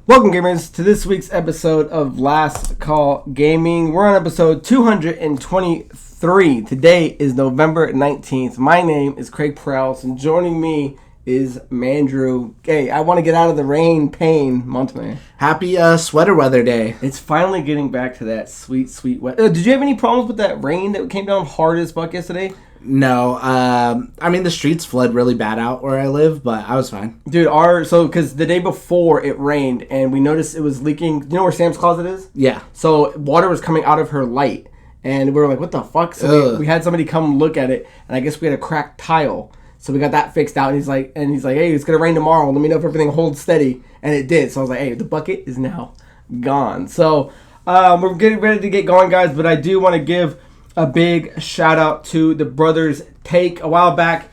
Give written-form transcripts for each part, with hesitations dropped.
Welcome, gamers, to this week's episode of Last Call Gaming. We're on episode 223. Today is November 19th. My name is Craig Perales, and joining me is Mandrew. Hey, I want to get out of the rain pain month, man. Happy sweater weather day. It's finally getting back to that sweet, sweet weather. Did you have any problems with that rain that came down hard as fuck yesterday? No, I mean the streets flood really bad out where I live, but I was fine. Dude, because the day before it rained and we noticed it was leaking. You know where Sam's closet is? Yeah. So water was coming out of her light, and we were like, "What the fuck?" So we had somebody come look at it, and I guess we had a cracked tile. So we got that fixed out, and he's like, "Hey, it's gonna rain tomorrow. Let me know if everything holds steady." And it did. So I was like, "Hey, the bucket is now gone." So we're getting ready to get going, guys. But I do want to give a big shout out to the Brothers Take. A while back,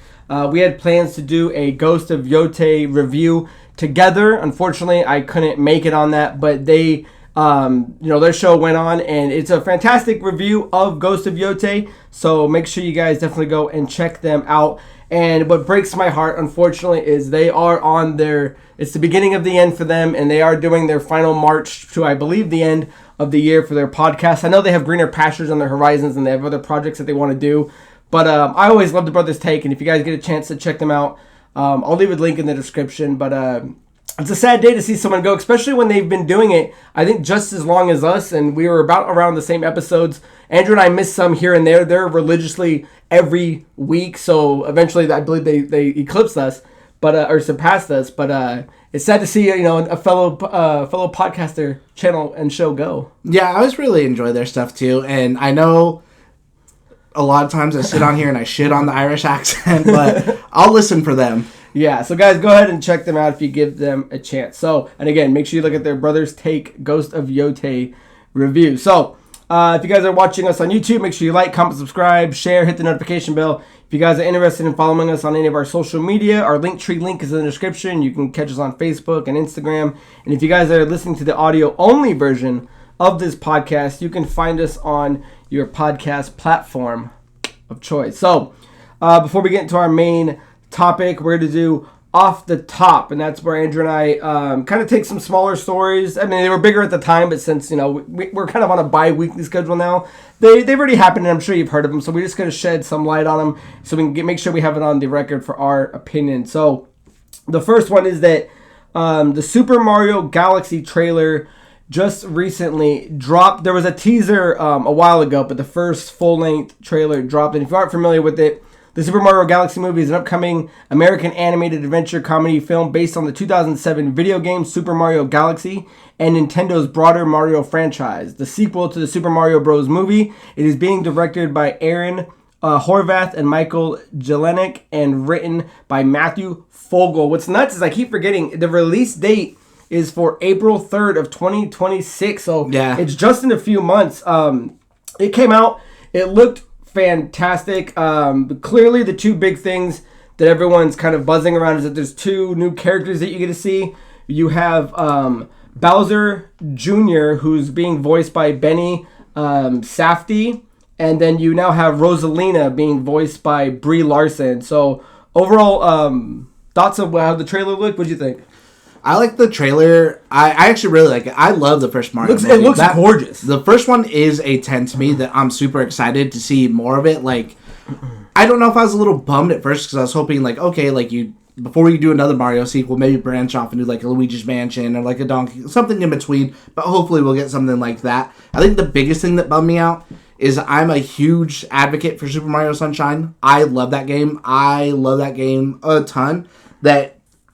we had plans to do a Ghost of Yotei review together. Unfortunately, I couldn't make it on that, but they, their show went on, and it's a fantastic review of Ghost of Yotei. So make sure you guys definitely go and check them out. And what breaks my heart, unfortunately, is they are on it's the beginning of the end for them, and they are doing their final march to, I believe, the end of the year for their podcast. I know they have greener pastures on their horizons, and they have other projects that they want to do. But I always love the Brothers Take, and if you guys get a chance to check them out, I'll leave a link in the description. But it's a sad day to see someone go, especially when they've been doing it, I think, just as long as us, and we were about around the same episodes. Andrew and I missed some here and there. They're religiously every week, so eventually I believe they eclipsed us, or surpassed us. But it's sad to see a fellow podcaster channel and show go. Yeah, I always really enjoy their stuff too, and I know a lot of times I sit on here and I shit on the Irish accent, but I'll listen for them. Yeah, so guys, go ahead and check them out if you give them a chance. So, and again, make sure you look at their Brothers Take Ghost of Yotei review. So, if you guys are watching us on YouTube, make sure you like, comment, subscribe, share, hit the notification bell. If you guys are interested in following us on any of our social media, our Linktree link is in the description. You can catch us on Facebook and Instagram. And if you guys are listening to the audio-only version of this podcast, you can find us on your podcast platform of choice. So, before we get into our main topic, we're going to do Off the Top, and that's where Andrew and I kind of take some smaller stories. I mean, they were bigger at the time, but since we're kind of on a bi-weekly schedule now, they've already happened, and I'm sure you've heard of them, so we're just going to shed some light on them so we can make sure we have it on the record for our opinion. So the first one is that the Super Mario Galaxy trailer just recently dropped. There was a teaser a while ago, but the first full-length trailer dropped, and if you aren't familiar with it, the Super Mario Galaxy movie is an upcoming American animated adventure comedy film based on the 2007 video game Super Mario Galaxy and Nintendo's broader Mario franchise. The sequel to the Super Mario Bros. Movie, it is being directed by Aaron Horvath and Michael Jelenic and written by Matthew Fogel. What's nuts is I keep forgetting the release date is for April 3rd of 2026, so yeah, it's just in a few months. It came out, it looked fantastic. Clearly the two big things that everyone's kind of buzzing around is that there's two new characters that you get to see. You have Bowser Jr., who's being voiced by Benny Safdie, and then you now have Rosalina being voiced by Brie Larson. So overall, thoughts of how the trailer looked? What'd you think? I like the trailer. I actually really like it. I love the first Mario movie. It looks gorgeous. The first one is a 10 to me that I'm super excited to see more of it. Like, I don't know if I was a little bummed at first because I was hoping, like, okay, like before you do another Mario sequel, maybe branch off and do like a Luigi's Mansion or like a Donkey, something in between. But hopefully we'll get something like that. I think the biggest thing that bummed me out is I'm a huge advocate for Super Mario Sunshine. I love that game. I love that game a ton.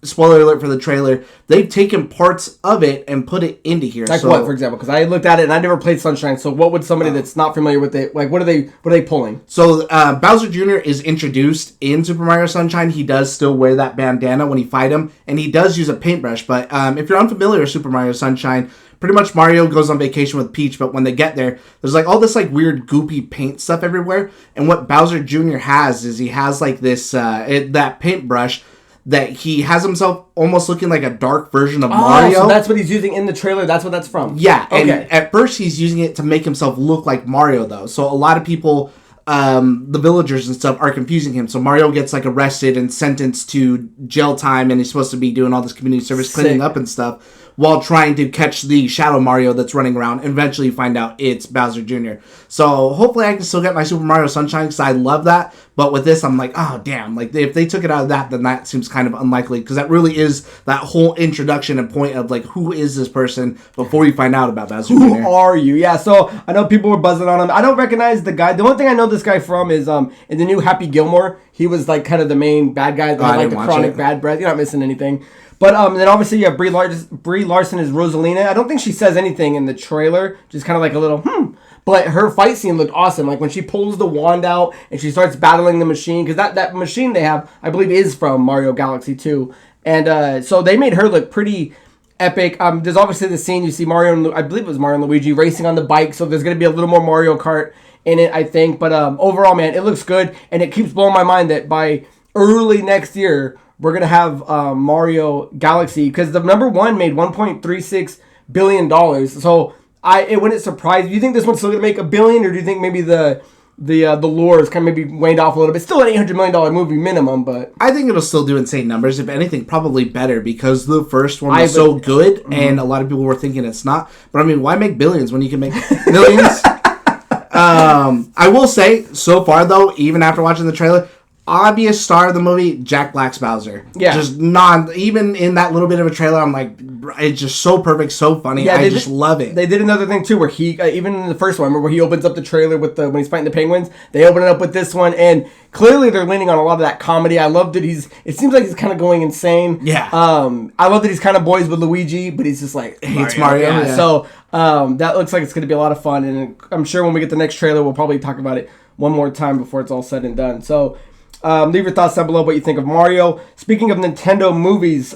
Spoiler alert for the trailer, they've taken parts of it and put it into here. Like what, for example? Because I looked at it and I never played Sunshine, so what would somebody that's not familiar with it, like what are they pulling? So Bowser Jr. is introduced in Super Mario Sunshine. He does still wear that bandana when you fight him, and he does use a paintbrush. But if you're unfamiliar with Super Mario Sunshine, pretty much Mario goes on vacation with Peach, but when they get there, there's like all this like weird goopy paint stuff everywhere. And what Bowser Jr. has is he has like this that paintbrush that he has himself almost looking like a dark version of Mario. So that's what he's using in the trailer. That's what that's from. Yeah. Okay. And at first he's using it to make himself look like Mario, though. So a lot of people, the villagers and stuff, are confusing him. So Mario gets like arrested and sentenced to jail time, and he's supposed to be doing all this community service, cleaning up and stuff. while trying to catch the Shadow Mario that's running around, and eventually you find out it's Bowser Jr. So hopefully I can still get my Super Mario Sunshine, because I love that. But with this, I'm like, oh, damn. Like, if they took it out of that, then that seems kind of unlikely, because that really is that whole introduction and point of, like, who is this person before you find out about Bowser Jr. Who are you? Yeah, so I know people were buzzing on him. I don't recognize the guy. The only thing I know this guy from is in the new Happy Gilmore, he was, like, kind of the main bad guy that had, like, the chronic bad breath. You're not missing anything. But then obviously you have Brie Larson as Rosalina. I don't think she says anything in the trailer, just kind of like a little But her fight scene looked awesome. Like when she pulls the wand out and she starts battling the machine, because that machine they have, I believe, is from Mario Galaxy 2. And so they made her look pretty epic. There's obviously the scene you see Mario, I believe it was Mario and Luigi racing on the bike. So there's going to be a little more Mario Kart in it, I think. But overall, man, it looks good. And it keeps blowing my mind that by early next year, we're going to have Mario Galaxy, because the number one made $1.36 billion. So it wouldn't surprise. Do you think this one's still going to make $1 billion, or do you think maybe the lore is kind of maybe waned off a little bit? Still an $800 million movie minimum, but I think it'll still do insane numbers. If anything, probably better, because the first one was so good, and a lot of people were thinking it's not. But I mean, why make billions when you can make millions? I will say, so far though, even after watching the trailer, obvious star of the movie, Jack Black's Bowser. Yeah. Just even in that little bit of a trailer, I'm like, it's just so perfect, so funny. Yeah, I just love it. They did another thing too, where he, even in the first one, where he opens up the trailer with when he's fighting the penguins, they open it up with this one, and clearly they're leaning on a lot of that comedy. I love that it seems like he's kind of going insane. Yeah. I love that he's kind of boys with Luigi, but he's just like, hates Mario. Yeah. So, that looks like it's going to be a lot of fun, and I'm sure when we get the next trailer, we'll probably talk about it one more time before it's all said and done. So, leave your thoughts down below what you think of Mario. Speaking of Nintendo movies,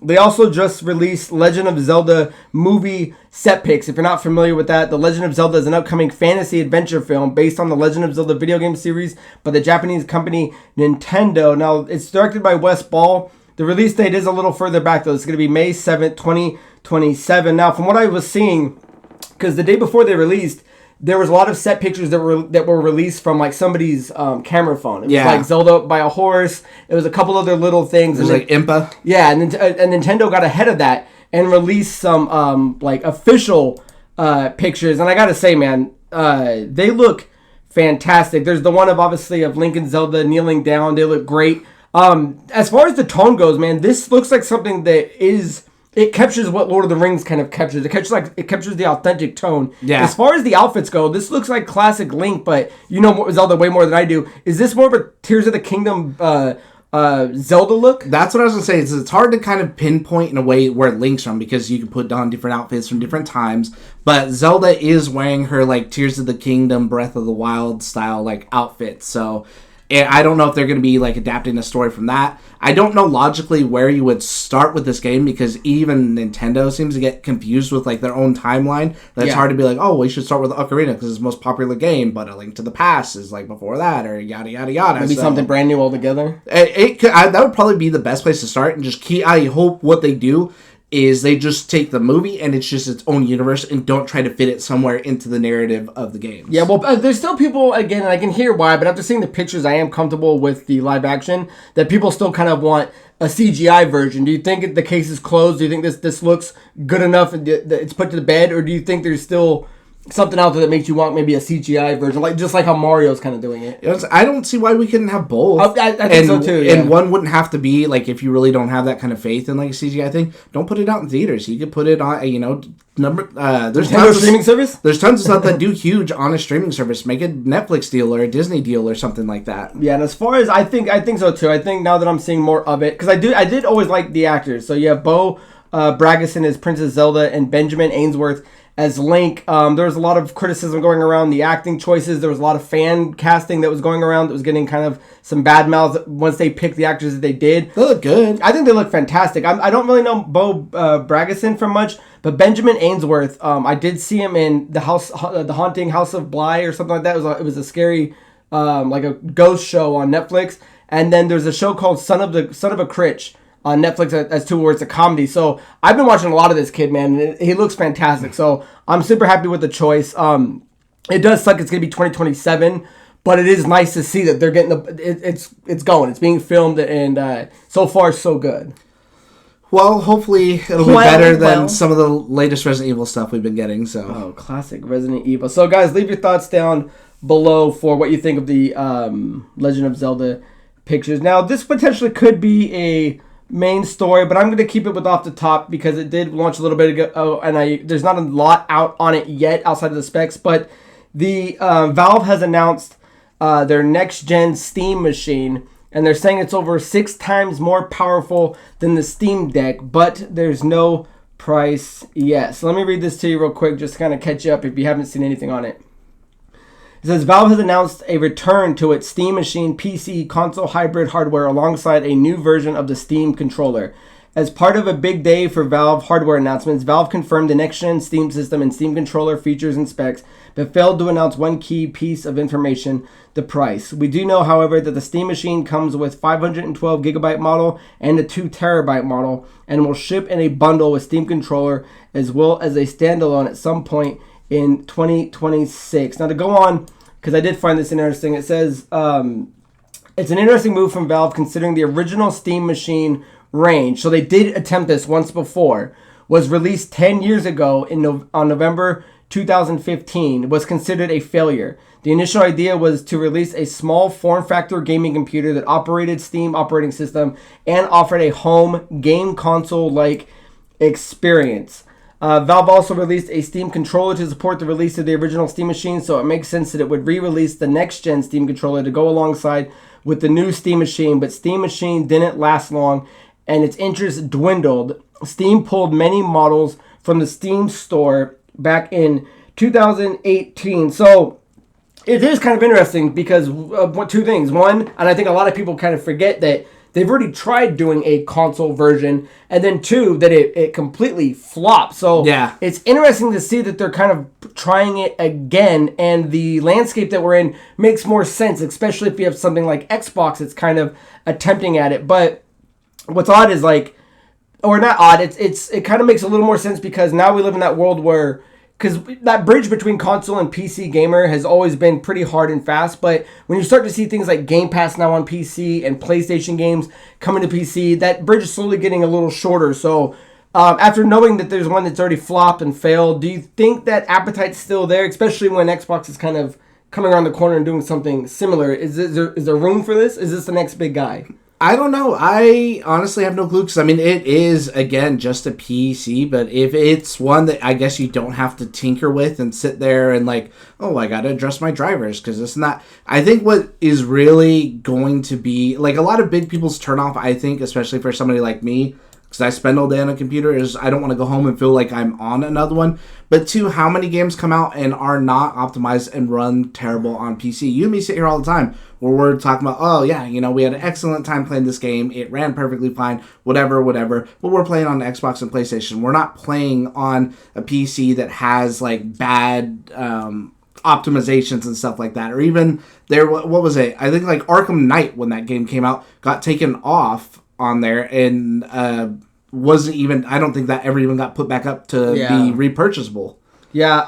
they also just released Legend of Zelda movie set pics. If you're not familiar with that, The Legend of Zelda is an upcoming fantasy adventure film based on the Legend of Zelda video game series by the Japanese company Nintendo. Now, it's directed by Wes Ball. The release date is a little further back, though. It's going to be May 7th, 2027. Now, from what I was seeing, because the day before they released, there was a lot of set pictures that were released from like somebody's camera phone. It was like Zelda by a horse. It was a couple other little things. It was like Impa. Yeah, and Nintendo got ahead of that and released some like official pictures. And I gotta say, man, they look fantastic. There's the one of obviously of Link and Zelda kneeling down. They look great. As far as the tone goes, man, this looks like something that is. It captures what Lord of the Rings kind of captures. It captures the authentic tone. Yeah. As far as the outfits go, this looks like classic Link, but you know Zelda way more than I do. Is this more of a Tears of the Kingdom Zelda look? That's what I was gonna say. It's hard to kind of pinpoint in a way where Link's from, because you can put on different outfits from different times. But Zelda is wearing her like Tears of the Kingdom, Breath of the Wild style like outfit. So I don't know if they're going to be like adapting a story from that. I don't know logically where you would start with this game, because even Nintendo seems to get confused with like their own timeline. That's hard to be like, oh, we should start with Ocarina because it's the most popular game, but A Link to the Past is like before that, or yada yada yada. Maybe something brand new altogether. That would probably be the best place to start, and just I hope what they do is they just take the movie and it's just its own universe and don't try to fit it somewhere into the narrative of the games. Yeah, well, there's still people, again, and I can hear why, but after seeing the pictures, I am comfortable with the live action, that people still kind of want a CGI version. Do you think the case is closed? Do you think this looks good enough and it's put to the bed? Or do you think there's still something out there that makes you want maybe a CGI version, like just like how Mario's kind of doing it? I don't see why we couldn't have both. I think so too. Yeah. And one wouldn't have to be like, if you really don't have that kind of faith in like a CGI thing, don't put it out in theaters. You could put it on, there's tons of streaming service. There's tons of stuff that do huge on a streaming service. Make a Netflix deal or a Disney deal or something like that. Yeah, and as far as I think so too. I think now that I'm seeing more of it, because I did always like the actors. So you have Bo Braggerson as Princess Zelda and Benjamin Ainsworth as Link. There was a lot of criticism going around the acting choices. There was a lot of fan casting that was going around that was getting kind of some bad mouths once they picked the actors that they did. They look good. I think they look fantastic. I don't really know Bo Braggerson from much, but Benjamin Ainsworth, I did see him in the Haunting House of Bly or something like that. It was a scary, like a ghost show on Netflix. And then there's a show called Son of a Critch on Netflix as to where it's a comedy. So I've been watching a lot of this kid, man, and he looks fantastic. So I'm super happy with the choice. It does suck it's going to be 2027, but it is nice to see that they're getting it's going. It's being filmed, and so far so good. Well, hopefully it'll be better than some of the latest Resident Evil stuff we've been getting. So, classic Resident Evil. So, guys, leave your thoughts down below for what you think of the Legend of Zelda pictures. Now, this potentially could be a main story, but I'm going to keep it with off the top because it did launch a little bit ago, and there's not a lot out on it yet outside of the specs. But the Valve has announced their next-gen Steam machine. And they're saying it's over 6 times more powerful than the Steam Deck, but there's no price yet. So let me read this to you real quick, just to kind of catch you up if you haven't seen anything on it. It says, Valve has announced a return to its Steam Machine PC console hybrid hardware alongside a new version of the Steam controller. As part of a big day for Valve hardware announcements, Valve confirmed the next-gen Steam system and Steam controller features and specs, but failed to announce one key piece of information, the price. We do know, however, that the Steam Machine comes with 512GB model and a 2TB model, and will ship in a bundle with Steam controller as well as a standalone at some point in 2026. Now to go on, because I did find this interesting, it says, it's an interesting move from Valve considering the original Steam Machine range, so they did attempt this once before, was released 10 years ago on November 2015, was considered a failure. The initial idea was to release a small form factor gaming computer that operated Steam operating system and offered a home game console-like experience. Valve also released a Steam controller to support the release of the original Steam Machine, so it makes sense that it would re-release the next-gen Steam controller to go alongside with the new Steam Machine, but Steam Machine didn't last long, and its interest dwindled. Steam pulled many models from the Steam store back in 2018. So it is kind of interesting because two things. One, and I think a lot of people kind of forget that they've already tried doing a console version, and then two, that it completely flopped. So yeah, it's interesting to see that they're kind of trying it again, and the landscape that we're in makes more sense, especially if you have something like Xbox that's kind of attempting at it. But what's odd is or not odd, it kind of makes a little more sense because now we live in that world where, because that bridge between console and PC gamer has always been pretty hard and fast, but when you start to see things like Game Pass now on PC and PlayStation games coming to PC, that bridge is slowly getting a little shorter. So after knowing that there's one that's already flopped and failed, do you think that appetite's still there, especially when Xbox is kind of coming around the corner and doing something similar? Is there room for this? Is this the next big guy? I don't know. I honestly have no clue because, I mean, it is, again, just a PC, but if it's one that I guess you don't have to tinker with and sit there and I got to adjust my drivers because it's not... I think what is really going to be, a lot of big people's turnoff, I think, especially for somebody like me, because I spend all day on a computer, is I don't want to go home and feel like I'm on another one. But two, how many games come out and are not optimized and run terrible on PC? You and me sit here all the time where we're talking about, we had an excellent time playing this game. It ran perfectly fine, whatever. But we're playing on Xbox and PlayStation. We're not playing on a PC that has bad optimizations and stuff like that. Or even what was it? I think Arkham Knight, when that game came out, got taken off on there and wasn't even, I don't think that ever even got put back up to be repurchasable. Yeah,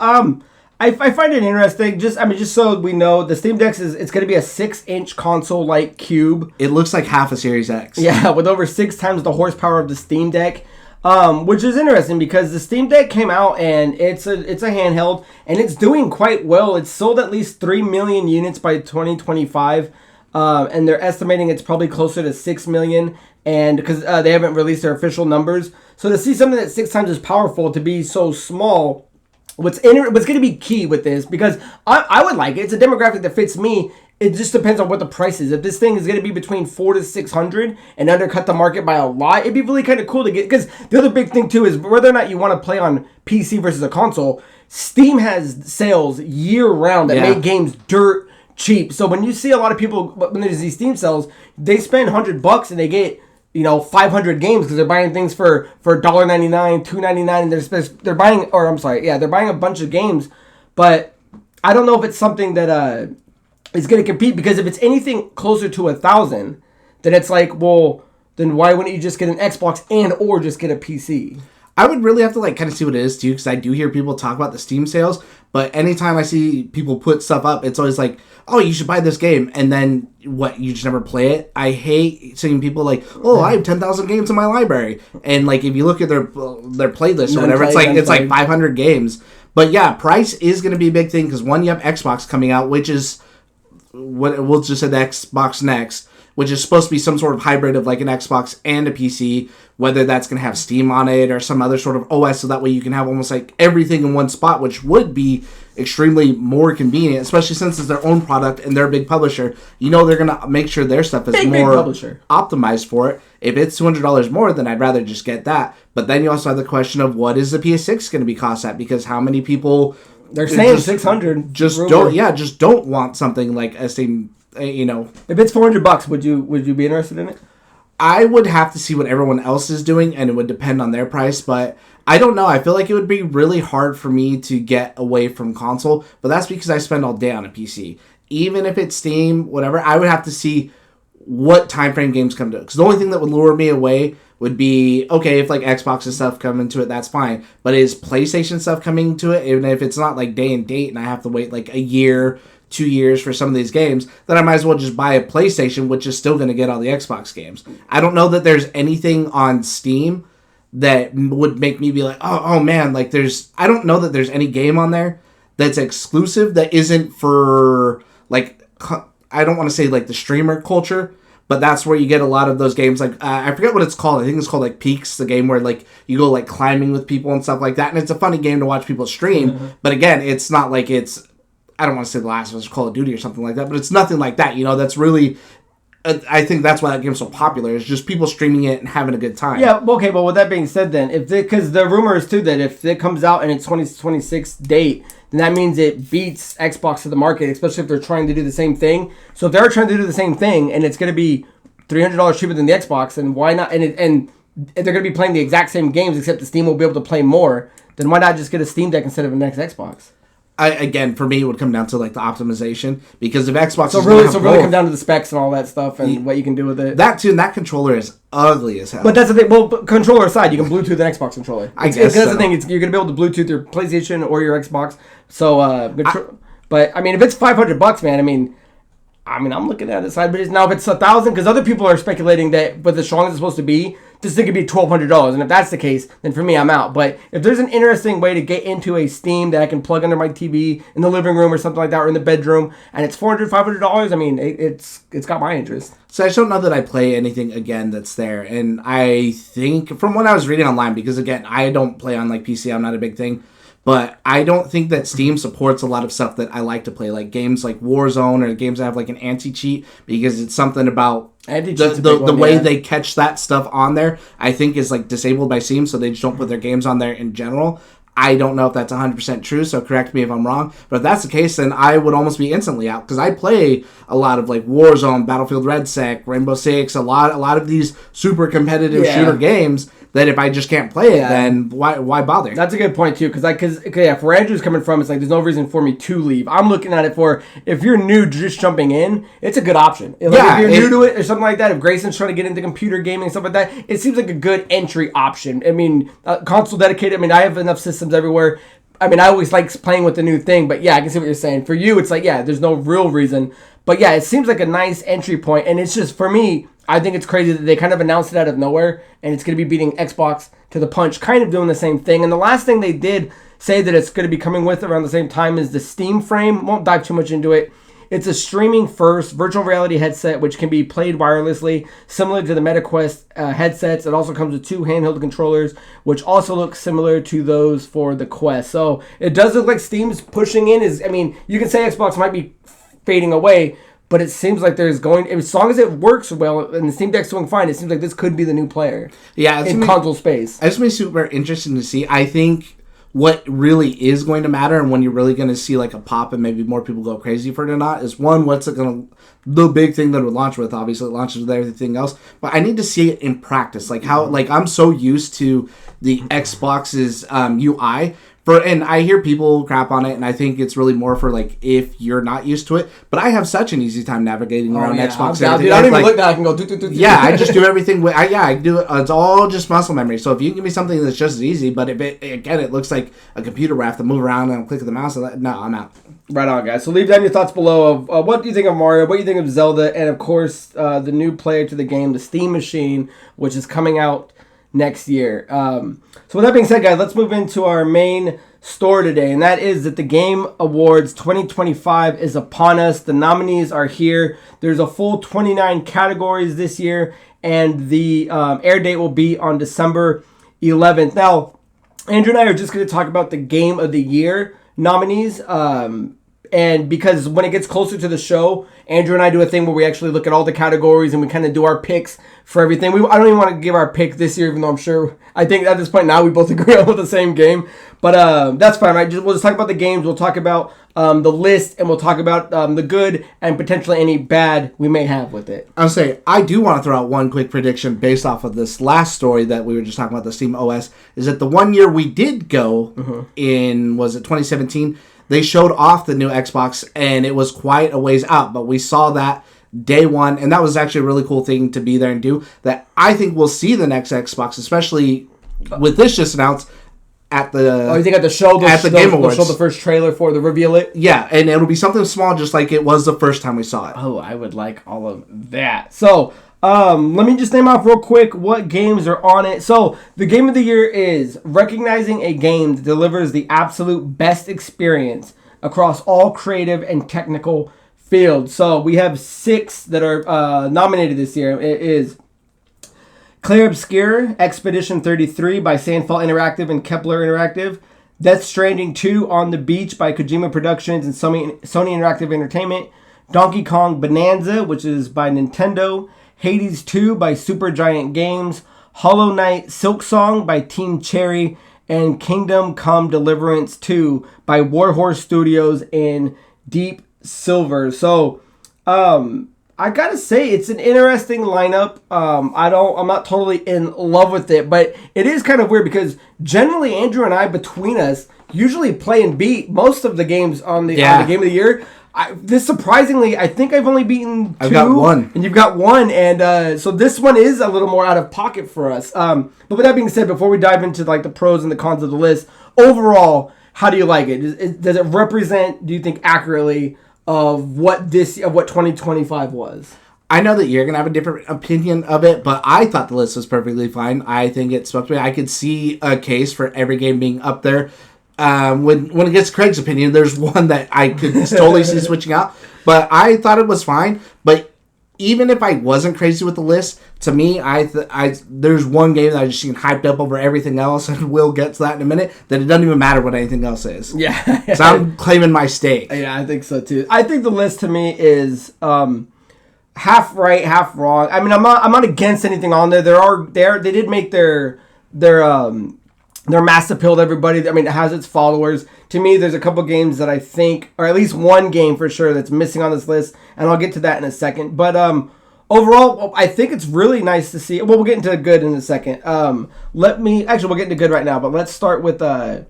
I find it interesting. Just so we know, the Steam Deck it's going to be a 6-inch console-like cube. It looks like half a Series X. Yeah, with over 6 times the horsepower of the Steam Deck, which is interesting because the Steam Deck came out and it's a handheld and it's doing quite well. It's sold at least 3 million units by 2025, and they're estimating it's probably closer to 6 million. And because they haven't released their official numbers, so to see something that's 6 times as powerful to be so small, what's going to be key with this, because I would like it. It's a demographic that fits me. It just depends on what the price is. If this thing is going to be between $400 to $600 and undercut the market by a lot, it'd be really kind of cool to get. Because the other big thing too is whether or not you want to play on PC versus a console. Steam has sales year round that make games dirt cheap. So when you see a lot of people, when there's these Steam sales, they spend $100 and they get 500 games because they're buying things for $1.99, $2.99, and they're buying a bunch of games. But I don't know if it's something that is going to compete, because if it's anything closer to 1,000, then it's then why wouldn't you just get an Xbox and or just get a PC? I would really have to like kind of see what it is too, because I do hear people talk about the Steam sales, but anytime I see people put stuff up, it's always like, oh, you should buy this game, and then what, you just never play it. I hate seeing people like, oh, I have 10,000 games in my library, and like if you look at their playlist or whatever, it's like 500 games. But yeah, price is going to be a big thing, because one, you have Xbox coming out, which is what we'll just say the Xbox Next, which is supposed to be some sort of hybrid of like an Xbox and a PC, whether that's going to have Steam on it or some other sort of OS, so that way you can have almost like everything in one spot, which would be extremely more convenient, especially since it's their own product and they're a big publisher. You know they're going to make sure their stuff is more optimized for it. If it's $200 more, then I'd rather just get that. But then you also have the question of what is the PS6 going to be cost at, because how many people... They're saying $600. Just don't want something like a Steam, If it's $400, would you be interested in it? I would have to see what everyone else is doing, and it would depend on their price, but I don't know. I feel like it would be really hard for me to get away from console, but that's because I spend all day on a PC. Even if it's Steam, whatever, I would have to see what time frame games come to it. Because the only thing that would lure me away would be, okay, if like Xbox and stuff come into it, that's fine. But is PlayStation stuff coming to it? Even if it's not like day and date and I have to wait like a year, 2 years for some of these games, then I might as well just buy a PlayStation, which is still going to get all the Xbox games. I don't know that there's anything on Steam that would make me be like, oh man, like I don't know that there's any game on there that's exclusive that isn't for like, I don't want to say like the streamer culture, but that's where you get a lot of those games. Like, I forget what it's called. I think it's called like Peaks, the game where like you go like climbing with people and stuff like that. And it's a funny game to watch people stream. Mm-hmm. But again, it's not like I don't want to say The Last of Us or Call of Duty or something like that, but it's nothing like that. That's really, I think that's why that game's so popular. It's just people streaming it and having a good time. Yeah, okay, but with that being said then, because the rumor is too that if it comes out and it's 2026 date, then that means it beats Xbox to the market, especially if they're trying to do the same thing. So if they're trying to do the same thing and it's going to be $300 cheaper than the Xbox, then why not? And they're going to be playing the exact same games, except the Steam will be able to play more, then why not just get a Steam Deck instead of a next Xbox? Again, for me, it would come down to like the optimization, because if Xbox really come down to the specs and all that stuff and what you can do with it. That too, and that controller is ugly as hell. But that's the thing. Well, controller aside, you can Bluetooth an Xbox controller. I guess that's the thing. You're going to be able to Bluetooth your PlayStation or your Xbox. So, but I mean, if it's $500, man, I mean, I'm looking at it side, but if it's $1,000, because other people are speculating that with as strong as it's supposed to be, this thing could be $1,200. And if that's the case, then for me, I'm out. But if there's an interesting way to get into a Steam that I can plug under my TV in the living room or something like that, or in the bedroom, and it's $400, $500, I mean, it's got my interest. So I just don't know that I play anything again that's there. And I think from what I was reading online, because again, I don't play on like PC, I'm not a big thing. But I don't think that Steam supports a lot of stuff that I like to play, like games like Warzone or games that have like an anti-cheat, because it's something about the way they catch that stuff on there, I think is like disabled by Steam, so they just don't put their games on there in general. I don't know if that's 100% true, so correct me if I'm wrong. But if that's the case, then I would almost be instantly out, because I play a lot of like Warzone, Battlefield Red Sec, Rainbow Six, a lot of these super competitive shooter games that if I just can't play it, then why bother? That's a good point too, because where Andrew's coming from, it's like there's no reason for me to leave. I'm looking at it for, if you're new, just jumping in, it's a good option. If you're new to it or something like that, if Grayson's trying to get into computer gaming and stuff like that, it seems like a good entry option. I mean, console dedicated. I mean, I have enough systems everywhere. I mean, I always like playing with the new thing, but yeah, I can see what you're saying. For you, it's like, there's no real reason. But yeah, it seems like a nice entry point, and it's just, for me, I think it's crazy that they kind of announced it out of nowhere, and it's going to be beating Xbox to the punch, kind of doing the same thing. And the last thing they did say that it's going to be coming with around the same time is the Steam Frame. Won't dive too much into it. It's a streaming first virtual reality headset which can be played wirelessly, similar to the MetaQuest headsets. It also comes with 2 handheld controllers, which also look similar to those for the Quest. So it does look like Steam's pushing in. You can say Xbox might be fading away, but it seems like there's as long as it works well and the Steam Deck's doing fine, it seems like this could be the new player. Yeah, in console space. It's going to be super interesting to see. I think what really is going to matter, and when you're really going to see like a pop and maybe more people go crazy for it or not, is one, what's it going to the big thing that it would launch with. Obviously, it launches with everything else, but I need to see it in practice. Like how, like I'm so used to the Xbox's UI. And I hear people crap on it, and I think it's really more for, like, if you're not used to it. But I have such an easy time navigating around Xbox. I don't even look down. I can go do. Yeah, I just do everything. I do it. It's all just muscle memory. So if you give me something that's just as easy, but if it looks like a computer where I have to move around and click the mouse, no, I'm out. Right on, guys. So leave down your thoughts below of what do you think of Mario, what do you think of Zelda, and, of course, the new player to the game, the Steam Machine, which is coming out next year. So with that being said, guys, let's move into our main store today, and that is that the Game Awards 2025 is upon us. The nominees are here. There's a full 29 categories this year, and the air date will be on December 11th. Now, Andrew and I are just going to talk about the Game of the Year nominees, and because when it gets closer to the show, Andrew and I do a thing where we actually look at all the categories and we kind of do our picks for everything. I don't even want to give our pick this year, even though I think at this point now we both agree on the same game. But that's fine, right? We'll just talk about the games. We'll talk about the list, and we'll talk about the good and potentially any bad we may have with it. I'll say, I do want to throw out one quick prediction based off of this last story that we were just talking about, the Steam OS, is that the one year we did go in, was it 2017? They showed off the new Xbox, and it was quite a ways out, but we saw that day one, and that was actually a really cool thing to be there and do, that I think we'll see the next Xbox, especially with this just announced at the... Oh, you think at the show? At the Game Awards. They'll show the first trailer for the reveal it? Yeah, and it'll be something small just like it was the first time we saw it. Oh, I would like all of that. So... let me just name off real quick what games are on it. So, the Game of the Year is recognizing a game that delivers the absolute best experience across all creative and technical fields. So, we have 6 that are nominated this year. It is Clair Obscur, Expedition 33 by Sandfall Interactive and Kepler Interactive, Death Stranding 2 On the Beach by Kojima Productions and Sony Interactive Entertainment, Donkey Kong Bonanza, which is by Nintendo, Hades 2 by Supergiant Games, Hollow Knight Silksong by Team Cherry, and Kingdom Come Deliverance 2 by Warhorse Studios and Deep Silver. So, I gotta say, it's an interesting lineup. I'm not totally in love with it, but it is kind of weird because generally Andrew and I, between us, usually play and beat most of the games on the Game of the Year. Surprisingly, I think I've only beaten 2. I've got 1. And you've got 1. And so this one is a little more out of pocket for us. But with that being said, before we dive into like the pros and the cons of the list, overall, how do you like it? Does it represent, do you think, accurately of what 2025 was? I know that you're going to have a different opinion of it, but I thought the list was perfectly fine. I think it spoke to me. I could see a case for every game being up there. When it gets Craig's opinion, there's one that I could totally see switching out. But I thought it was fine. But even if I wasn't crazy with the list, to me, there's one game that I just seen hyped up over everything else, and we'll get to that in a minute, that it doesn't even matter what anything else is. Yeah. So I'm claiming my stake. Yeah, I think so too. I think the list to me is half right, half wrong. I mean, I'm not against anything on there. They did make their mass appeal to everybody. I mean, it has its followers. To me, there's a couple games that I think, or at least one game for sure, that's missing on this list, and I'll get to that in a second. But overall, I think it's really nice to see. Well, we'll get into good in a second. We'll get into good right now, but let's start with actually,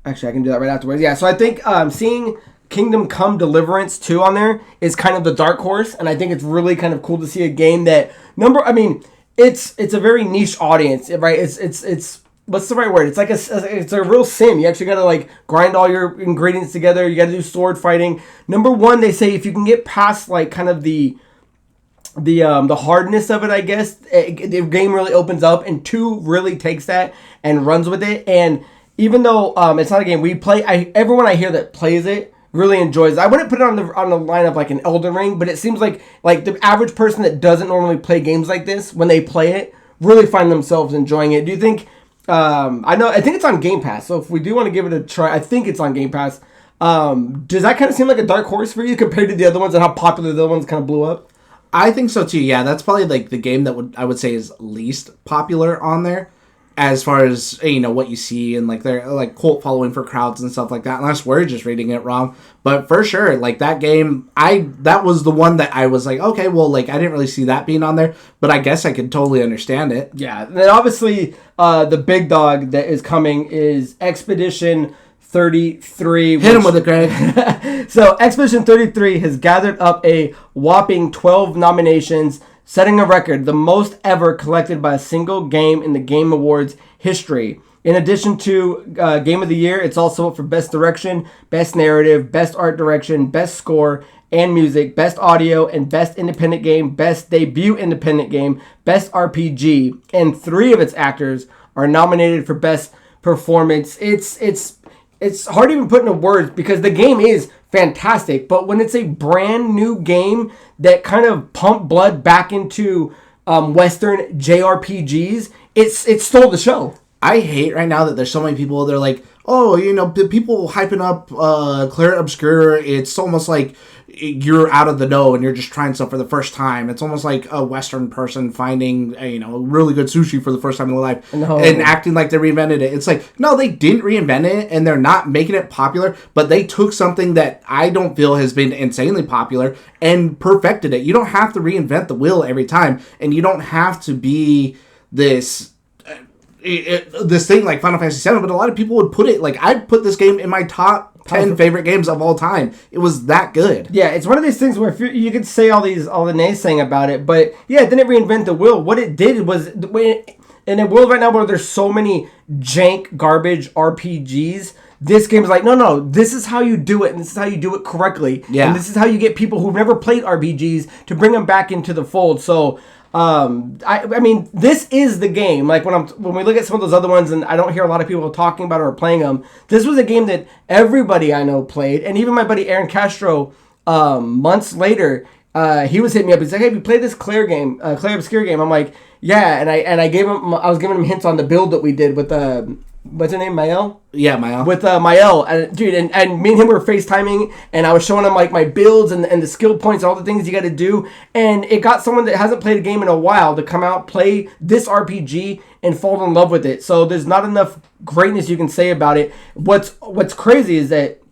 I can do that right afterwards. Yeah, so I think seeing Kingdom Come Deliverance 2 on there is kind of the dark horse, and I think it's really kind of cool to see a game that it's a very niche audience, right? It's what's the right word? It's like it's a real sim. You actually gotta like grind all your ingredients together. You gotta do sword fighting. Number one, they say if you can get past like kind of the hardness of it, I guess the game really opens up. And 2 really takes that and runs with it. And even though it's not a game we play, everyone I hear that plays it really enjoys it. I wouldn't put it on the line of like an Elden Ring, but it seems like the average person that doesn't normally play games like this, when they play it, really find themselves enjoying it. Do you think? I think it's on Game Pass. So if we do want to give it a try, I think it's on Game Pass. Does that kind of seem like a dark horse for you compared to the other ones and how popular the other ones kind of blew up? I think so too. Yeah, that's probably like the game that I would say is least popular on there. as far as what you see and like their like cult following for crowds and stuff like that, unless we're just reading it wrong. But for sure, like that game, that was the one that I was like, okay, well, like I didn't really see that being on there, but I guess I could totally understand it. Yeah, and then obviously the big dog that is coming is Expedition 33. Hit him with it, Greg. So Expedition 33 has gathered up a whopping 12 nominations, setting a record, the most ever collected by a single game in the Game Awards history. In addition to Game of the Year, it's also up for Best Direction, Best Narrative, Best Art Direction, Best Score and Music, Best Audio, and Best Independent Game, Best Debut Independent Game, Best RPG, and 3 of its actors are nominated for Best Performance. It's hard to even put into words because the game is fantastic, but when it's a brand new game that kind of pumped blood back into Western JRPGs, it stole the show. I hate right now that there's so many people, they're like, oh, the people hyping up Claret Obscur, it's almost like you're out of the know and you're just trying stuff for the first time. It's almost like a Western person finding really good sushi for the first time in their life and acting like they reinvented it. It's like, no, they didn't reinvent it and they're not making it popular, but they took something that I don't feel has been insanely popular and perfected it. You don't have to reinvent the wheel every time, and you don't have to be this thing like Final Fantasy VII, but a lot of people would put it, like, I'd put this game in my top 10 favorite games of all time. It was that good. Yeah, it's one of these things where if you could say all the naysaying about it, but yeah, it didn't reinvent the wheel. What it did was, in a world right now where there's so many jank, garbage RPGs, this game is like, no, this is how you do it, and this is how you do it correctly. Yeah. And this is how you get people who've never played RPGs to bring them back into the fold. So, I mean, this is the game. Like when we look at some of those other ones, and I don't hear a lot of people talking about or playing them. This was a game that everybody I know played, and even my buddy Aaron Castro, months later, he was hitting me up. He's like, "Hey, we played this Claret Obscur game." I'm like, "Yeah," and I was giving him hints on the build that we did with what's her name, Mael? Yeah, Mael. With Mael, and dude, and me and him were FaceTiming, and I was showing him like my builds and the skill points and all the things you got to do, and it got someone that hasn't played a game in a while to come out, play this RPG, and fall in love with it. So there's not enough greatness you can say about it. What's crazy is that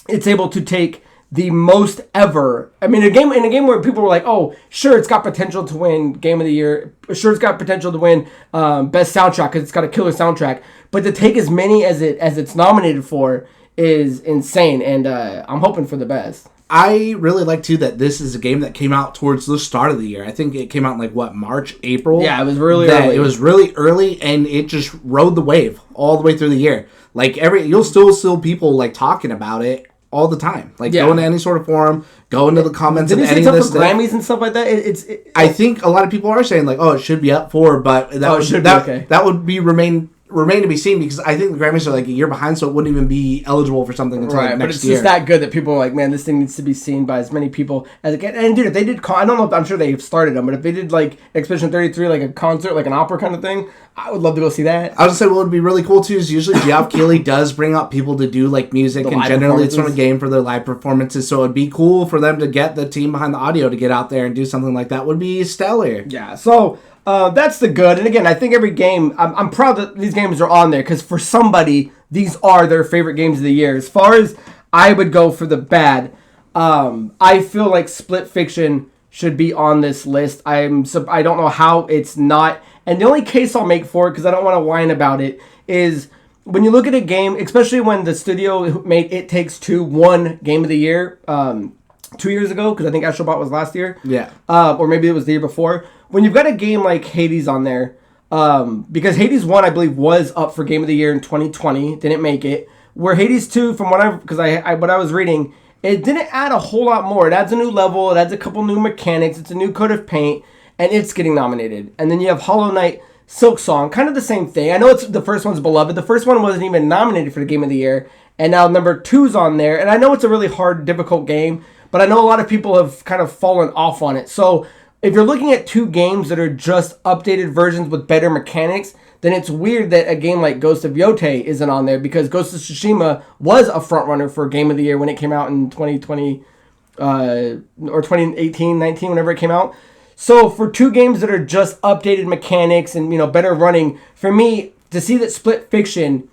it's able to take the most ever. I mean, in a game where people were like, "Oh, sure, it's got potential to win Game of the Year. Sure, it's got potential to win Best Soundtrack because it's got a killer soundtrack." But to take as many as it's nominated for is insane, and I'm hoping for the best. I really like too that this is a game that came out towards the start of the year. I think it came out in like March, April. Yeah, it was really early. It was really early, and it just rode the wave all the way through the year. Like you'll still see people like talking about it all the time. Like go into any sort of forum, go into the comments of any of this stuff. Grammys and stuff like that. I think a lot of people are saying like, oh, it should be up for, but that would be remain to be seen, because I think the Grammys are like a year behind, so it wouldn't even be eligible for something until next year. But it's just that good that people are like, man, this thing needs to be seen by as many people as it can. And dude, if they did, I don't know, I'm sure they've started them, but if they did like Expedition 33, like a concert, like an opera kind of thing, I would love to go see that. I was gonna say, what would be really cool too is usually Geoff Keighley does bring up people to do like music, and generally it's from a game for their live performances. So it'd be cool for them to get the team behind the audio to get out there and do something like that. Would be stellar. Yeah. So. That's the good. And again, I think every game, I'm proud that these games are on there, because for somebody, these are their favorite games of the year. As far as I would go for the bad, I feel like Split Fiction should be on this list. I don't know how it's not. And the only case I'll make for it, because I don't want to whine about it, is when you look at a game, especially when the studio made It Takes Two won Game of the Year 2 years ago, because I think Astrobot was last year. Yeah. Or maybe it was the year before. When you've got a game like Hades on there, because Hades 1, I believe, was up for Game of the Year in 2020, didn't make it. Where Hades 2, from what I was reading, it didn't add a whole lot more. It adds a new level, it adds a couple new mechanics, it's a new coat of paint, and it's getting nominated. And then you have Hollow Knight Silksong, kind of the same thing. I know the first one's beloved. The first one wasn't even nominated for the Game of the Year, and now number 2's on there. And I know it's a really hard, difficult game, but I know a lot of people have kind of fallen off on it. So if you're looking at two games that are just updated versions with better mechanics, then it's weird that a game like Ghost of Yotei isn't on there, because Ghost of Tsushima was a frontrunner for Game of the Year when it came out in 2020 or 2018, 19, whenever it came out. So for two games that are just updated mechanics and, better running, for me, to see that Split Fiction,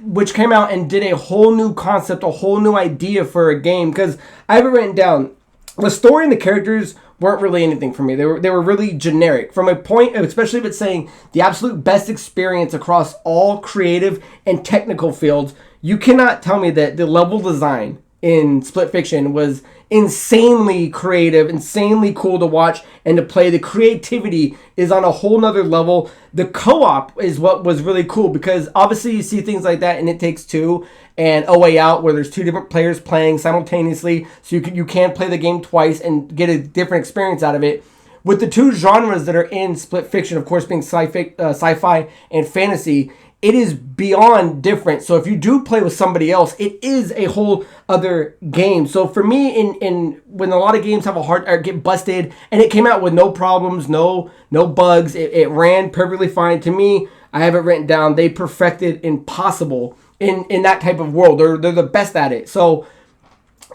which came out and did a whole new concept, a whole new idea for a game, because I have it written down. The story and the characters weren't really anything for me. They were really generic. From a point, especially if it's saying the absolute best experience across all creative and technical fields, you cannot tell me that the level design in Split Fiction was insanely creative, insanely cool to watch and to play. The creativity is on a whole nother level. The co-op is what was really cool, because obviously you see things like that in It Takes Two and A Way Out, where there's two different players playing simultaneously, so you can play the game twice and get a different experience out of it. With the two genres that are in Split Fiction, of course being sci-fi and fantasy, it is beyond different. So if you do play with somebody else, it is a whole other game. So for me, in when a lot of games have a hard or get busted, and it came out with no problems, no bugs, it ran perfectly fine. To me, I have it written down. They perfected impossible in that type of world. They're the best at it. So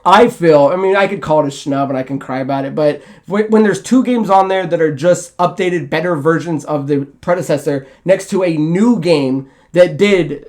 I feel, I mean, I could call it a snub and I can cry about it, but when there's two games on there that are just updated, better versions of the predecessor next to a new game that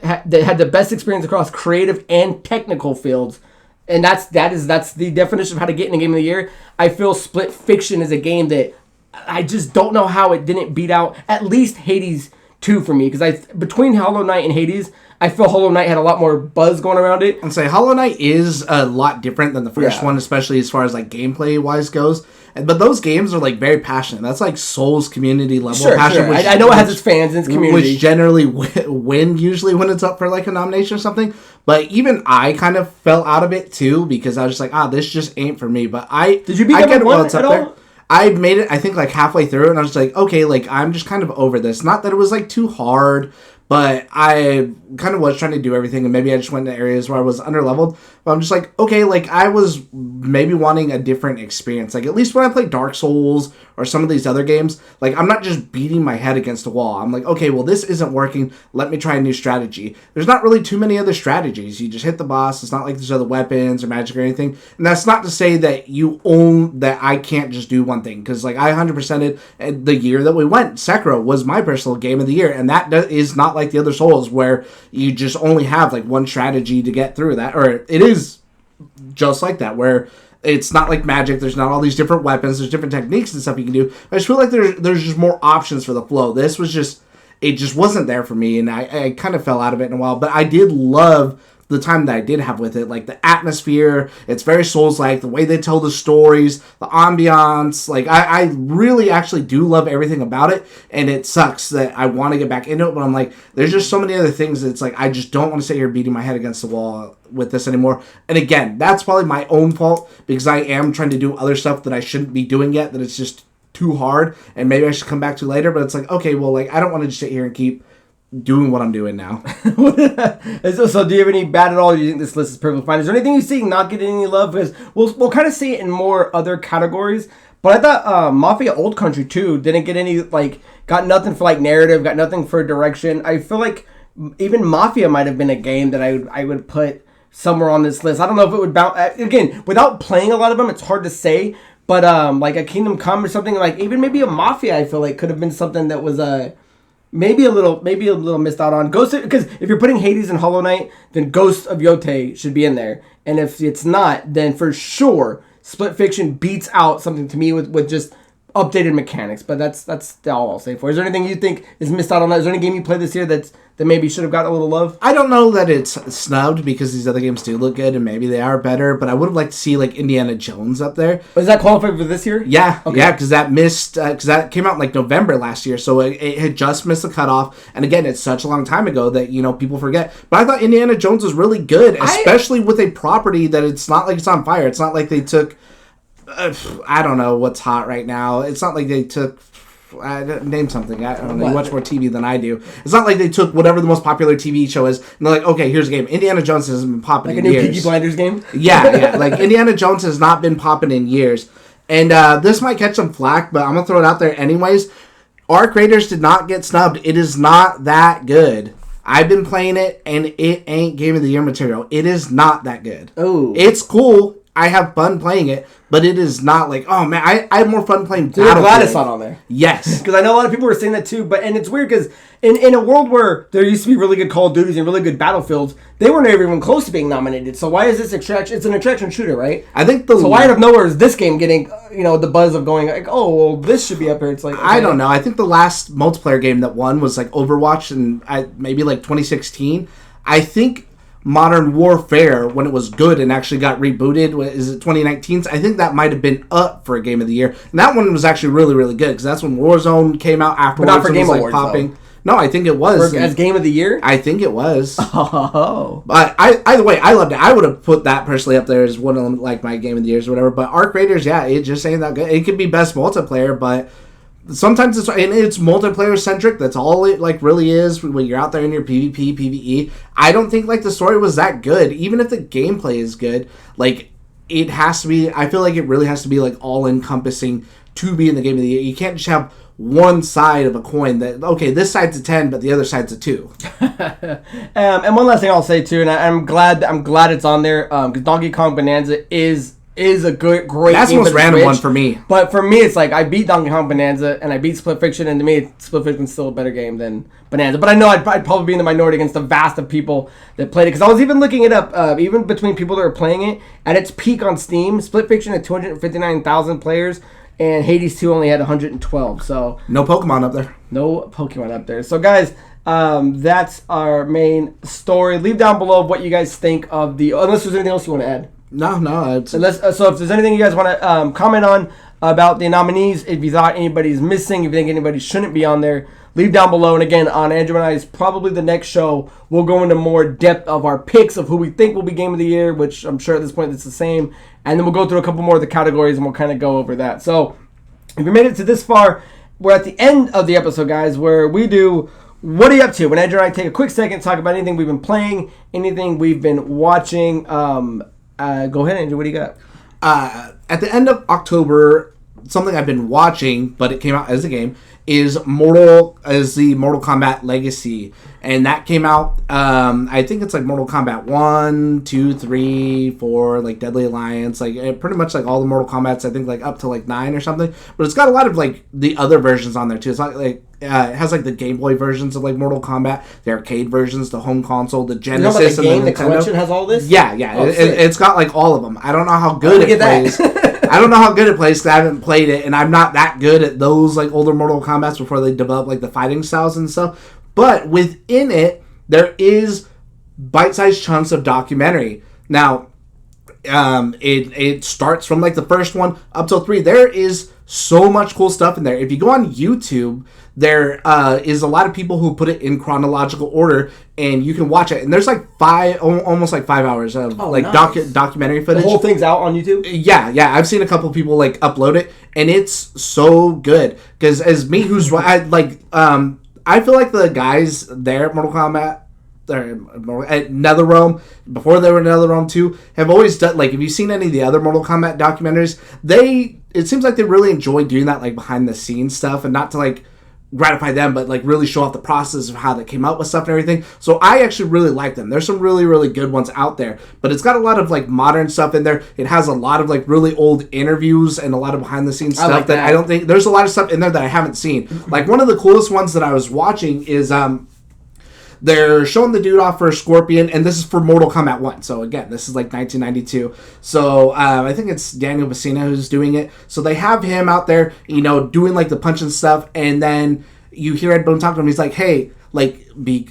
had the best experience across creative and technical fields, and that's the definition of how to get in a game of the year. I feel Split Fiction is a game that I just don't know how it didn't beat out at least Hades 2 for me, because between Hollow Knight and Hades, I feel Hollow Knight had a lot more buzz going around it. And say Hollow Knight is a lot different than the first one, especially as far as like gameplay wise goes. But those games are like very passionate. That's like Souls community level passion. Sure. I know it has its fans and its community, which generally win usually when it's up for like a nomination or something. But even I kind of fell out of it too, because I was just like, this just ain't for me. But did you beat number one at all? I made it, I think, like halfway through, and I was like, okay, like I'm just kind of over this. Not that it was like too hard, but I kind of was trying to do everything, and maybe I just went to areas where I was underleveled. But I'm just like, okay, like I was maybe wanting a different experience. Like at least when I play Dark Souls or some of these other games, like I'm not just beating my head against a wall. I'm like, okay, well this isn't working. Let me try a new strategy. There's not really too many other strategies. You just hit the boss. It's not like there's other weapons or magic or anything. And that's not to say that that I can't just do one thing. Because like I 100%ed the year that we went. Sekiro was my personal game of the year. And that is not like the other Souls where you just only have like one strategy to get through that. Or it is just like that, where it's not like magic. There's not all these different weapons. There's different techniques and stuff you can do. I just feel like there's just more options for the flow. This was just, it just wasn't there for me, and I kind of fell out of it in a while. But I did love the time that I did have with it, like the atmosphere. It's very Souls-like, the way they tell the stories, the ambiance. Like I really actually do love everything about it, and it sucks that I want to get back into it, but I'm like, there's just so many other things that's like I just don't want to sit here beating my head against the wall with this anymore. And again, that's probably my own fault, because I am trying to do other stuff that I shouldn't be doing yet, that it's just too hard, and maybe I should come back to later. But it's like, okay, well, like I don't want to just sit here and keep doing what I'm doing now. So do you have any bad at all? Or do you think this list is perfectly fine? Is there anything you see not getting any love? Because we'll kind of see it in more other categories. But I thought Mafia Old Country 2 didn't get any, like, got nothing for like narrative, got nothing for direction. I feel like even Mafia might have been a game that I would put somewhere on this list. I don't know if it would bounce. Again, without playing a lot of them, it's hard to say. But like a Kingdom Come or something, like even maybe a Mafia, I feel like could have been something that was maybe a little missed out on. Because if you're putting Hades and Hollow Knight, then Ghost of Yotei should be in there. And if it's not, then for sure Split Fiction beats out something to me with just updated mechanics. But that's all I'll say for it. Is there anything you think is missed out on that? Is there any game you played this year that maybe should have gotten a little love? I don't know that it's snubbed, because these other games do look good and maybe they are better, but I would have liked to see like Indiana Jones up there. Is that qualified for this year? Yeah, okay. Yeah, because that missed, because that came out in like November last year, so it had just missed the cutoff. And again, it's such a long time ago that, you know, people forget. But I thought Indiana Jones was really good, especially with a property that it's not like it's on fire. It's not like they took, I don't know what's hot right now. It's not like they took, name something. I don't know. You watch more TV than I do. It's not like they took whatever the most popular TV show is, and they're like, okay, here's a game. Indiana Jones hasn't been popping in years. Like a new Peaky Blinders game? Yeah. Like, Indiana Jones has not been popping in years. And this might catch some flack, but I'm going to throw it out there anyways. Arc Raiders did not get snubbed. It is not that good. I've been playing it, and it ain't Game of the Year material. It is not that good. Oh. It's cool. I have fun playing it, but it is not like, oh man, I have more fun playing Battlefield. I'm glad it's not on there. Yes. Because I know a lot of people were saying that too, and it's weird because in a world where there used to be really good Call of Duties and really good Battlefields, they were never even close to being nominated. So why is this extraction? It's an extraction shooter, right? I think so why out of nowhere is this game getting the buzz of going like, oh, well, this should be up here? It's like, okay. I don't know. I think the last multiplayer game that won was like Overwatch and maybe like 2016. I think Modern Warfare, when it was good and actually got rebooted, is it 2019? I think that might have been up for a Game of the Year. And that one was actually really, really good because that's when Warzone came out afterwards. But not for Game Awards, popping. Though. No, I think it was. As Game of the Year? I think it was. Oh. But either way, I loved it. I would have put that personally up there as one of like my Game of the Years or whatever. But Arc Raiders, yeah, it just ain't that good. It could be best multiplayer, but sometimes it's multiplayer centric. That's all it like really is when you're out there in your PvP, PvE. I don't think like the story was that good. Even if the gameplay is good, like it has to be. I feel like it really has to be like all encompassing to be in the Game of the Year. You can't just have one side of a coin that okay, this side's a 10, but the other side's a 2. And one last thing I'll say too, and I'm glad it's on there because Donkey Kong Bonanza is a great That's game. the most random one for me. But for me, it's like I beat Donkey Kong Bonanza and I beat Split Fiction, and to me, Split Fiction's still a better game than Bonanza. But I know I'd probably be in the minority against the vast of people that played it because I was even looking it up, even between people that are playing it at its peak on Steam. Split Fiction had 259,000 players, and Hades 2 only had 112. So no Pokemon up there. No Pokemon up there. So guys, that's our main story. Leave down below what you guys think of unless there's anything else you want to add. No. So if there's anything you guys want to comment on about the nominees, if you thought anybody's missing, if you think anybody shouldn't be on there, leave down below. And again, on Andrew and I's probably the next show, we'll go into more depth of our picks of who we think will be Game of the Year, which I'm sure at this point it's the same. And then we'll go through a couple more of the categories and we'll kind of go over that. So if you made it to this far, we're at the end of the episode, guys, where we do What Are You Up To? When Andrew and I take a quick second to talk about anything we've been playing, anything we've been watching. Go ahead, Andrew. What do you got? At the end of October, something I've been watching, but it came out as a game, is the Mortal Kombat Legacy. And that came out, I think it's like Mortal Kombat 1, 2, 3, 4, like Deadly Alliance, like pretty much like all the Mortal Kombats, I think like up to like 9 or something. But it's got a lot of like the other versions on there too. It's like it has like the Game Boy versions of like Mortal Kombat, the arcade versions, the home console, the Genesis, and the collection has all this. Yeah. It's got like all of them. I don't know how good it plays. I don't know how good it plays because I haven't played it, and I'm not that good at those like older Mortal Kombats before they develop like the fighting styles and stuff. But within it, there is bite-sized chunks of documentary. Now, it starts from like the first one up till 3. There is so much cool stuff in there. If you go on YouTube, there is a lot of people who put it in chronological order, and you can watch it. And there's like almost like 5 hours of nice. Documentary footage. The whole thing's out on YouTube? Yeah. I've seen a couple people like upload it, and it's so good. Because as me, I feel like the guys there at Mortal Kombat, at NetherRealm, before they were NetherRealm 2, have always done, like, if you've seen any of the other Mortal Kombat documentaries, it seems like they really enjoy doing that, like, behind the scenes stuff, and not to, like, gratify them, but, like, really show off the process of how they came up with stuff and everything. So I actually really like them. There's some really, really good ones out there, but it's got a lot of, like, modern stuff in there. It has a lot of, like, really old interviews and a lot of behind the scenes stuff like that I don't think, there's a lot of stuff in there that I haven't seen. Like, one of the coolest ones that I was watching is, they're showing the dude off for Scorpion, and this is for Mortal Kombat 1. So, again, this is like 1992. So, I think it's Daniel Bacina who's doing it. So, they have him out there, doing like the punch and stuff, and then you hear Ed Boon talk to him. He's like, hey,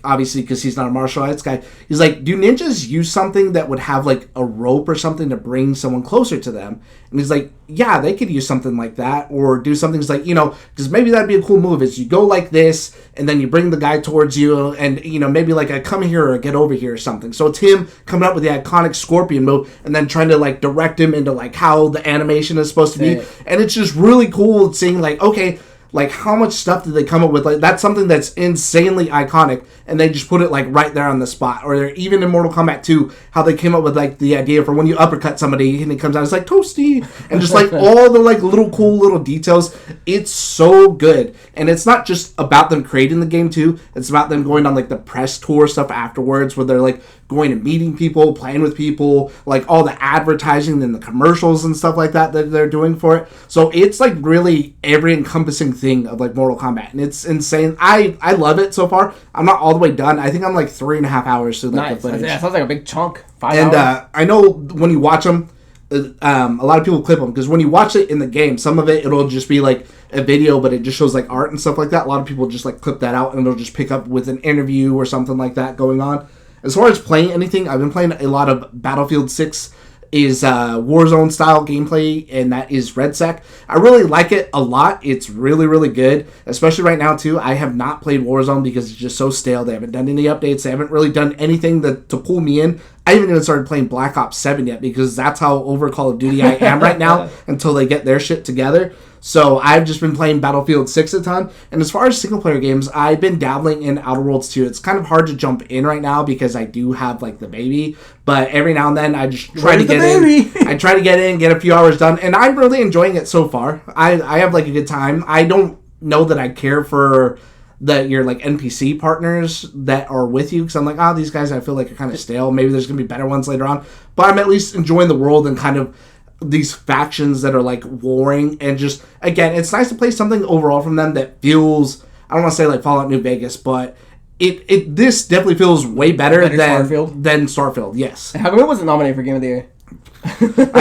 obviously because he's not a martial arts guy, he's like, do ninjas use something that would have like a rope or something to bring someone closer to them? And he's like, yeah, they could use something like that, or do something like, because maybe that'd be a cool move, is you go like this and then you bring the guy towards you, and maybe like a come here or a get over here or something. So it's him coming up with the iconic Scorpion move and then trying to like direct him into like how the animation is supposed to be. And it's just really cool seeing like, okay, Like, how much stuff did they come up with? Like, that's something that's insanely iconic, and they just put it, like, right there on the spot. Or even in Mortal Kombat 2, how they came up with, like, the idea for when you uppercut somebody, and it comes out, it's like, toasty! And just, like, all the, like, little cool little details. It's so good. And it's not just about them creating the game, too. It's about them going on, like, the press tour stuff afterwards, where they're, like, going and meeting people, playing with people, like, all the advertising and the commercials and stuff like that they're doing for it. So it's, like, really every encompassing thing of, like, Mortal Kombat. And it's insane. I love it so far. I'm not all the way done. I think I'm, like, 3.5 hours through, like, the footage. Yeah, sounds like a big chunk. 5 hours. And I know when you watch them, a lot of people clip them, because when you watch it in the game, some of it, it'll just be, like, a video, but it just shows, like, art and stuff like that. A lot of people just, like, clip that out, and it'll just pick up with an interview or something like that going on. As far as playing anything, I've been playing a lot of Battlefield 6 is Warzone style gameplay, and that is RedSec. I really like it a lot. It's really, really good, especially right now too. I have not played Warzone because it's just so stale. They haven't done any updates. They haven't really done anything to pull me in. I haven't even started playing Black Ops 7 yet, because that's how over Call of Duty I am right now until they get their shit together. So I've just been playing Battlefield 6 a ton. And as far as single-player games, I've been dabbling in Outer Worlds 2. It's kind of hard to jump in right now because I do have, like, the baby. But every now and then I just try to get in. I try to get in, get a few hours done. And I'm really enjoying it so far. I have, like, a good time. I don't know that I care for your, like, NPC partners that are with you, because I'm like, these guys I feel like are kind of stale. Maybe there's going to be better ones later on. But I'm at least enjoying the world and kind of these factions that are, like, warring, and just, again, it's nice to play something overall from them that feels, I don't want to say like Fallout New Vegas, but this definitely feels way better than Starfield. Yes. How come it wasn't nominated for Game of the Year?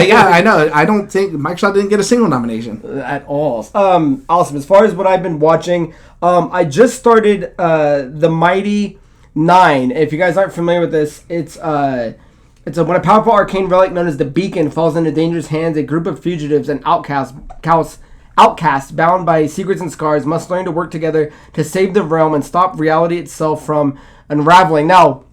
Yeah, I know. I don't think Microsoft didn't get a single nomination at all. Awesome. As far as what I've been watching, I just started The Mighty 9. If you guys aren't familiar with this, when a powerful arcane relic known as the Beacon falls into dangerous hands, a group of fugitives and outcasts bound by secrets and scars must learn to work together to save the realm and stop reality itself from unraveling. Now,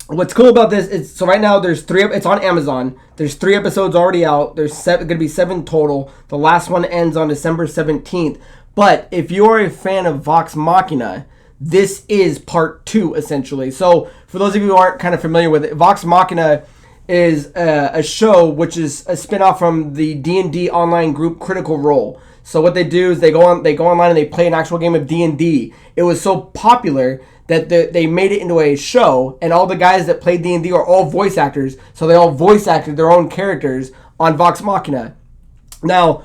what's cool about this is, so right now there's 3. It's on Amazon. There's 3 episodes already out. There's going to be 7 total. The last one ends on December 17th. But if you're a fan of Vox Machina, this is part 2, essentially. So, for those of you who aren't kind of familiar with it, Vox Machina is a show which is a spin-off from the D&D online group Critical Role. So what they do is they go online and they play an actual game of D&D. It was so popular that they made it into a show, and all the guys that played D&D are all voice actors, so they all voice acted their own characters on Vox Machina. Now,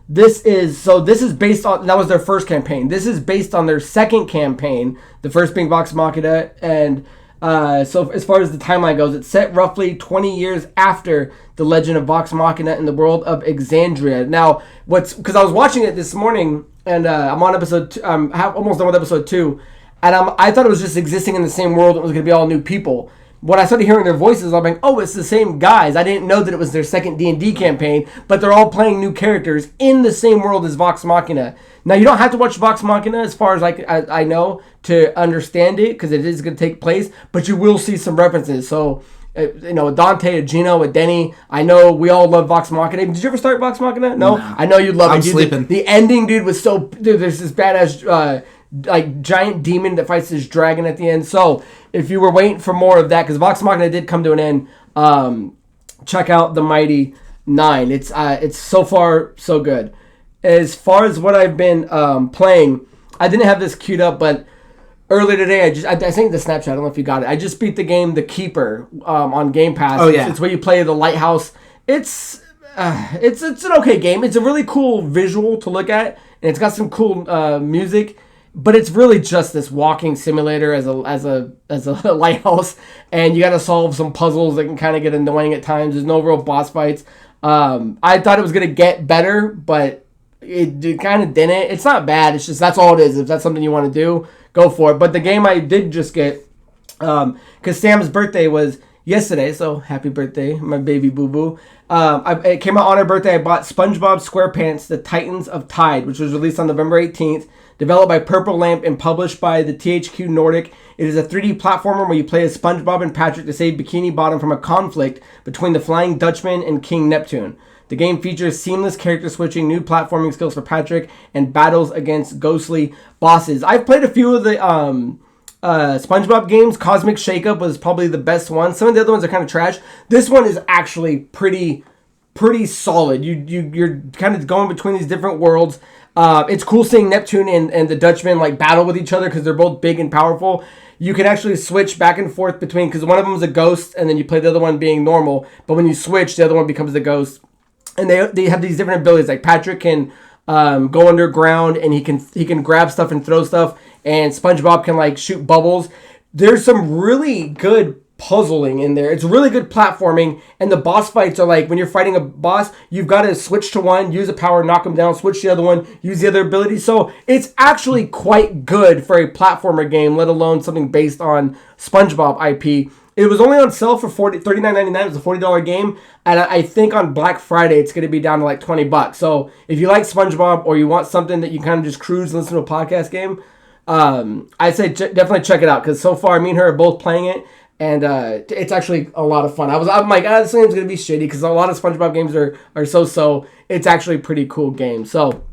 this is based on, that was their first campaign. This is based on their second campaign, the first being Vox Machina, and so as far as the timeline goes, it's set roughly 20 years after the legend of Vox Machina in the world of Exandria. Now, because I was watching it this morning, and I'm on episode, almost done with episode 2, and I thought it was just existing in the same world. It was going to be all new people. When I started hearing their voices, I'm like, oh, it's the same guys. I didn't know that it was their second D&D campaign, but they're all playing new characters in the same world as Vox Machina. Now, you don't have to watch Vox Machina, as far as I know, to understand it, because it is going to take place, but you will see some references. So, Dante, a Geno, a Denny. I know we all love Vox Machina. Did you ever start Vox Machina? No? I know you'd love it. I'm sleeping. The ending, dude, was so... Dude, there's this badass... giant demon that fights this dragon at the end. So if you were waiting for more of that, because Vox Machina did come to an end, check out The Mighty 9. It's so far so good. As far as what I've been playing, I didn't have this queued up, but earlier today I sent the Snapchat. I don't know if you got it. I just beat the game The Keeper on Game Pass. Oh yeah, it's where you play the lighthouse. It's an okay game. It's a really cool visual to look at, and it's got some cool music. But it's really just this walking simulator as a lighthouse, and you got to solve some puzzles that can kind of get annoying at times. There's no real boss fights. I thought it was gonna get better, but it kind of didn't. It's not bad. It's just that's all it is. If that's something you want to do, go for it. But the game I did just get, because Sam's birthday was yesterday, so happy birthday, my baby boo boo. It came out on her birthday. I bought SpongeBob SquarePants: The Titans of Tide, which was released on November 18th. Developed by Purple Lamp and published by the THQ Nordic. It is a 3D platformer where you play as SpongeBob and Patrick to save Bikini Bottom from a conflict between the Flying Dutchman and King Neptune. The game features seamless character switching, new platforming skills for Patrick, and battles against ghostly bosses. I've played a few of the SpongeBob games. Cosmic Shakeup was probably the best one. Some of the other ones are kind of trash. This one is actually pretty solid. You're kind of going between these different worlds. It's cool seeing Neptune and the Dutchman like battle with each other because they're both big and powerful. You can actually switch back and forth between, because one of them is a ghost and then you play the other one being normal. But when you switch, the other one becomes the ghost. And they have these different abilities. Like Patrick can go underground and he can grab stuff and throw stuff. And SpongeBob can like shoot bubbles. There's some really good puzzling in there. It's really good platforming, and the boss fights are like when you're fighting a boss, you've got to switch to one, use a power, knock him down, switch to the other one, use the other ability. So it's actually quite good for a platformer game, let alone something based on SpongeBob IP. It was only on sale for $39.99. It was a $40 game, and I think on Black Friday it's going to be down to like $20. So if you like SpongeBob or you want something that you kind of just cruise and listen to a podcast game, I say definitely check it out, because so far me and her are both playing it. And it's actually a lot of fun. I'm like, this game's going to be shitty because a lot of SpongeBob games are so. It's actually a pretty cool game. So,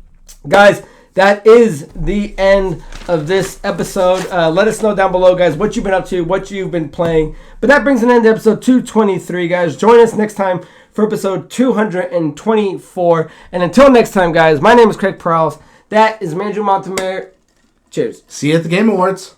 guys, that is the end of this episode. Let us know down below, guys, what you've been up to, what you've been playing. But that brings an end to episode 223, guys. Join us next time for episode 224. And until next time, guys, my name is Craig Perales. That is Mandrew Montemayor. Cheers. See you at the Game Awards.